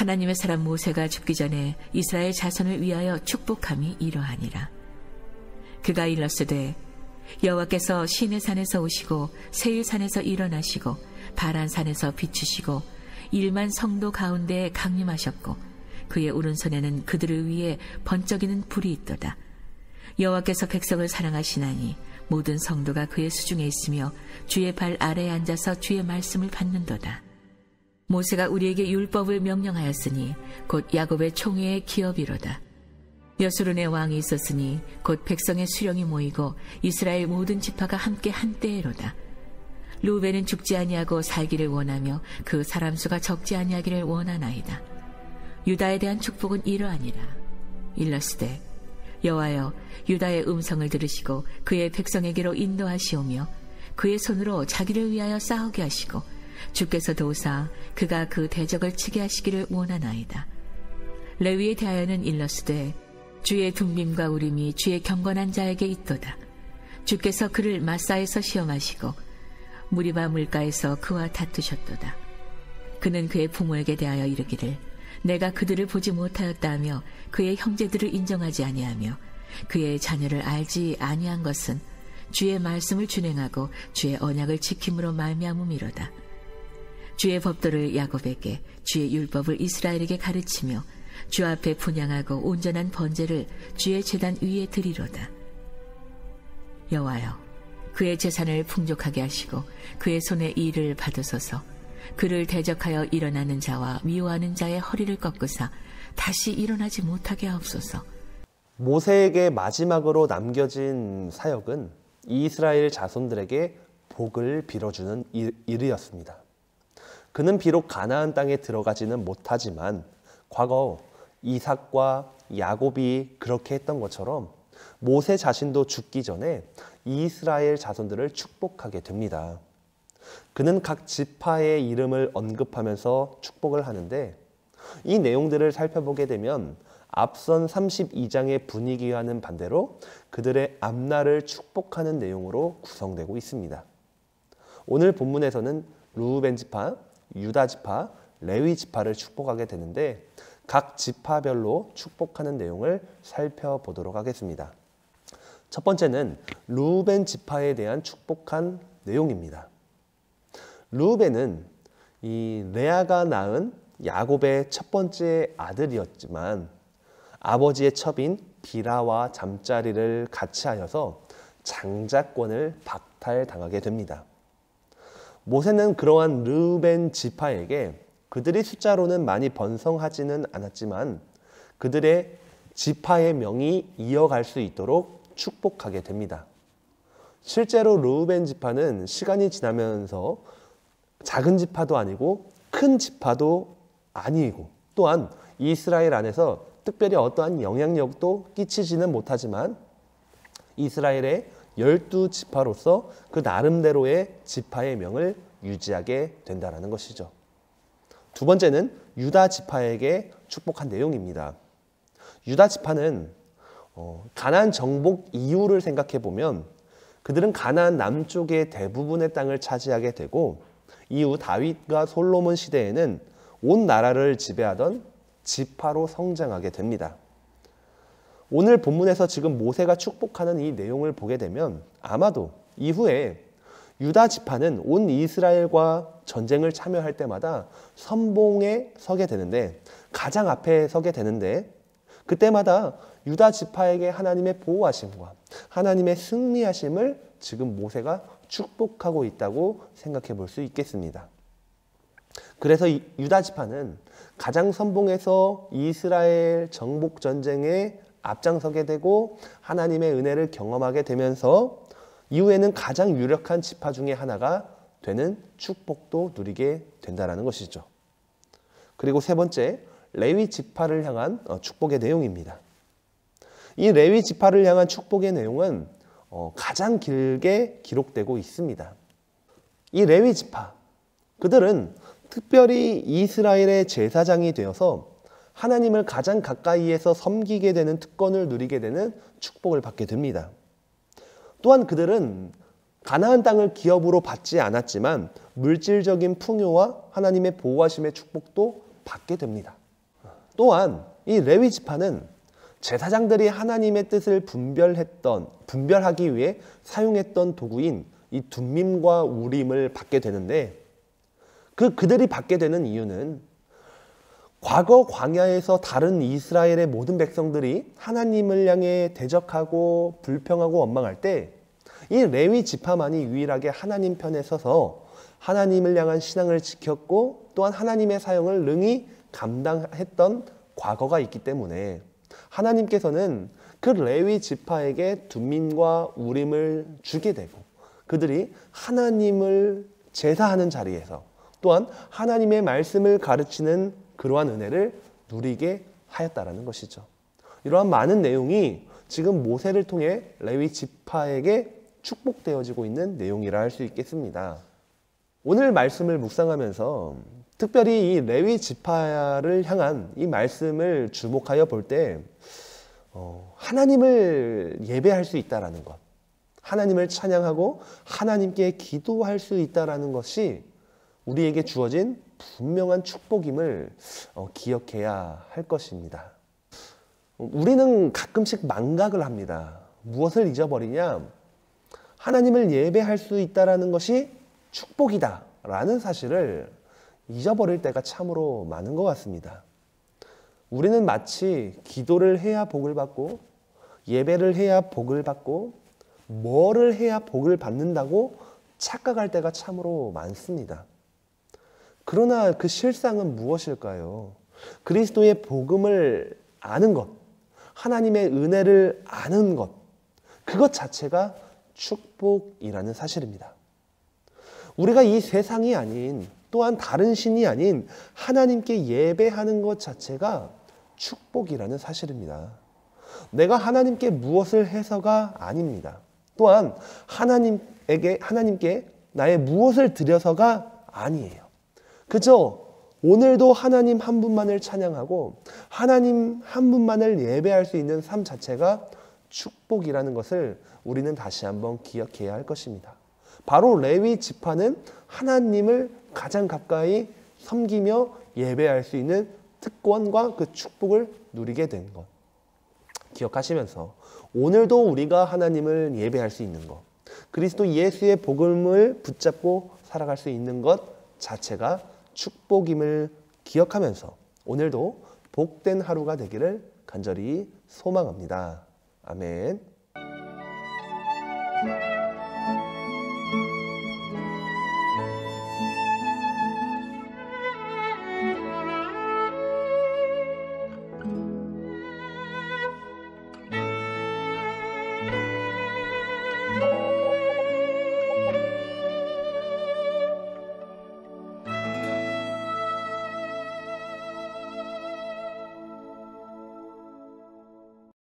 하나님의 사람 모세가 죽기 전에 이스라엘 자손을 위하여 축복함이 이러하니라. 그가 일렀으되 여호와께서 시내산에서 오시고 세일산에서 일어나시고 바란산에서 비추시고 1만 성도 가운데에 강림하셨고 그의 오른손에는 그들을 위해 번쩍이는 불이 있도다. 여호와께서 백성을 사랑하시나니 모든 성도가 그의 수중에 있으며 주의 발 아래에 앉아서 주의 말씀을 받는도다. 모세가 우리에게 율법을 명령하였으니 곧 야곱의 총회의 기업이로다. 여수론의 왕이 있었으니 곧 백성의 수령이 모이고 이스라엘 모든 지파가 함께 한때에로다. 루벤은 죽지 아니하고 살기를 원하며 그 사람 수가 적지 아니하기를 원하나이다. 유다에 대한 축복은 이러하니라. 일러스되 여호와여 유다의 음성을 들으시고 그의 백성에게로 인도하시오며 그의 손으로 자기를 위하여 싸우게 하시고 주께서 도우사 그가 그 대적을 치게 하시기를 원하나이다. 레위에 대하여는 일러스되 주의 둠빔과 우림이 주의 경건한 자에게 있도다. 주께서 그를 마사에서 시험하시고 무리바 물가에서 그와 다투셨도다. 그는 그의 부모에게 대하여 이르기를 내가 그들을 보지 못하였다며 그의 형제들을 인정하지 아니하며 그의 자녀를 알지 아니한 것은 주의 말씀을 준행하고 주의 언약을 지킴으로 말미암음이로다. 주의 법도를 야곱에게 주의 율법을 이스라엘에게 가르치며 주 앞에 분향하고 온전한 번제를 주의 제단 위에 드리로다. 여호와여 그의 재산을 풍족하게 하시고 그의 손에 일을 받으소서. 그를 대적하여 일어나는 자와 미워하는 자의 허리를 꺾으사 다시 일어나지 못하게 하옵소서. 모세에게 마지막으로 남겨진 사역은 이스라엘 자손들에게 복을 빌어주는 일이었습니다. 그는 비록 가나안 땅에 들어가지는 못하지만 과거 이삭과 야곱이 그렇게 했던 것처럼 모세 자신도 죽기 전에 이스라엘 자손들을 축복하게 됩니다. 그는 각 지파의 이름을 언급하면서 축복을 하는데 이 내용들을 살펴보게 되면 앞선 32장의 분위기와는 반대로 그들의 앞날을 축복하는 내용으로 구성되고 있습니다. 오늘 본문에서는 루벤 지파, 유다 지파, 레위 지파를 축복하게 되는데 각 지파별로 축복하는 내용을 살펴보도록 하겠습니다. 첫 번째는 루벤 지파에 대한 축복한 내용입니다. 루벤은 이 레아가 낳은 야곱의 첫 번째 아들이었지만 아버지의 첩인 비라와 잠자리를 같이 하여서 장자권을 박탈당하게 됩니다. 모세는 그러한 르우벤 지파에게 그들이 숫자로는 많이 번성하지는 않았지만 그들의 지파의 명이 이어갈 수 있도록 축복하게 됩니다. 실제로 르우벤 지파는 시간이 지나면서 작은 지파도 아니고 큰 지파도 아니고 또한 이스라엘 안에서 특별히 어떠한 영향력도 끼치지는 못하지만 이스라엘의 12지파로서 그 나름대로의 지파의 명을 유지하게 된다는 것이죠. 두 번째는 유다 지파에게 축복한 내용입니다. 유다 지파는 가나안 정복 이후를 생각해 보면 그들은 가나안 남쪽의 대부분의 땅을 차지하게 되고 이후 다윗과 솔로몬 시대에는 온 나라를 지배하던 지파로 성장하게 됩니다. 오늘 본문에서 지금 모세가 축복하는 이 내용을 보게 되면 아마도 이후에 유다 지파는 온 이스라엘과 전쟁을 참여할 때마다 선봉에 서게 되는데 가장 앞에 서게 되는데 그때마다 유다 지파에게 하나님의 보호하심과 하나님의 승리하심을 지금 모세가 축복하고 있다고 생각해 볼 수 있겠습니다. 그래서 유다 지파는 가장 선봉에서 이스라엘 정복 전쟁에 앞장서게 되고 하나님의 은혜를 경험하게 되면서 이후에는 가장 유력한 지파 중에 하나가 되는 축복도 누리게 된다는 것이죠. 그리고 세 번째, 레위 지파를 향한 축복의 내용입니다. 이 레위 지파를 향한 축복의 내용은 가장 길게 기록되고 있습니다. 이 레위 지파, 그들은 특별히 이스라엘의 제사장이 되어서 하나님을 가장 가까이에서 섬기게 되는 특권을 누리게 되는 축복을 받게 됩니다. 또한 그들은 가나안 땅을 기업으로 받지 않았지만 물질적인 풍요와 하나님의 보호하심의 축복도 받게 됩니다. 또한 이 레위 지파는 제사장들이 하나님의 뜻을 분별하기 위해 사용했던 도구인 이 둠밈과 우림을 받게 되는데, 그들이 받게 되는 이유는 과거 광야에서 다른 이스라엘의 모든 백성들이 하나님을 향해 대적하고 불평하고 원망할 때 이 레위 지파만이 유일하게 하나님 편에 서서 하나님을 향한 신앙을 지켰고, 또한 하나님의 사역을 능히 감당했던 과거가 있기 때문에 하나님께서는 그 레위 지파에게 둠밈과 우림을 주게 되고, 그들이 하나님을 제사하는 자리에서 또한 하나님의 말씀을 가르치는 그러한 은혜를 누리게 하였다라는 것이죠. 이러한 많은 내용이 지금 모세를 통해 레위 지파에게 축복되어지고 있는 내용이라 할 수 있겠습니다. 오늘 말씀을 묵상하면서 특별히 이 레위 지파를 향한 이 말씀을 주목하여 볼 때 하나님을 예배할 수 있다라는 것, 하나님을 찬양하고 하나님께 기도할 수 있다라는 것이 우리에게 주어진 분명한 축복임을 기억해야 할 것입니다. 우리는 가끔씩 망각을 합니다. 무엇을 잊어버리냐? 하나님을 예배할 수 있다라는 것이 축복이다라는 사실을 잊어버릴 때가 참으로 많은 것 같습니다. 우리는 마치 기도를 해야 복을 받고, 예배를 해야 복을 받고, 뭐를 해야 복을 받는다고 착각할 때가 참으로 많습니다. 그러나 그 실상은 무엇일까요? 그리스도의 복음을 아는 것, 하나님의 은혜를 아는 것, 그것 자체가 축복이라는 사실입니다. 우리가 이 세상이 아닌, 또한 다른 신이 아닌 하나님께 예배하는 것 자체가 축복이라는 사실입니다. 내가 하나님께 무엇을 해서가 아닙니다. 또한 하나님께 나의 무엇을 드려서가 아니에요. 그저 오늘도 하나님 한 분만을 찬양하고 하나님 한 분만을 예배할 수 있는 삶 자체가 축복이라는 것을 우리는 다시 한번 기억해야 할 것입니다. 바로 레위 지파는 하나님을 가장 가까이 섬기며 예배할 수 있는 특권과 그 축복을 누리게 된 것 기억하시면서 오늘도 우리가 하나님을 예배할 수 있는 것, 그리스도 예수의 복음을 붙잡고 살아갈 수 있는 것 자체가 축복임을 기억하면서 오늘도 복된 하루가 되기를 간절히 소망합니다. 아멘.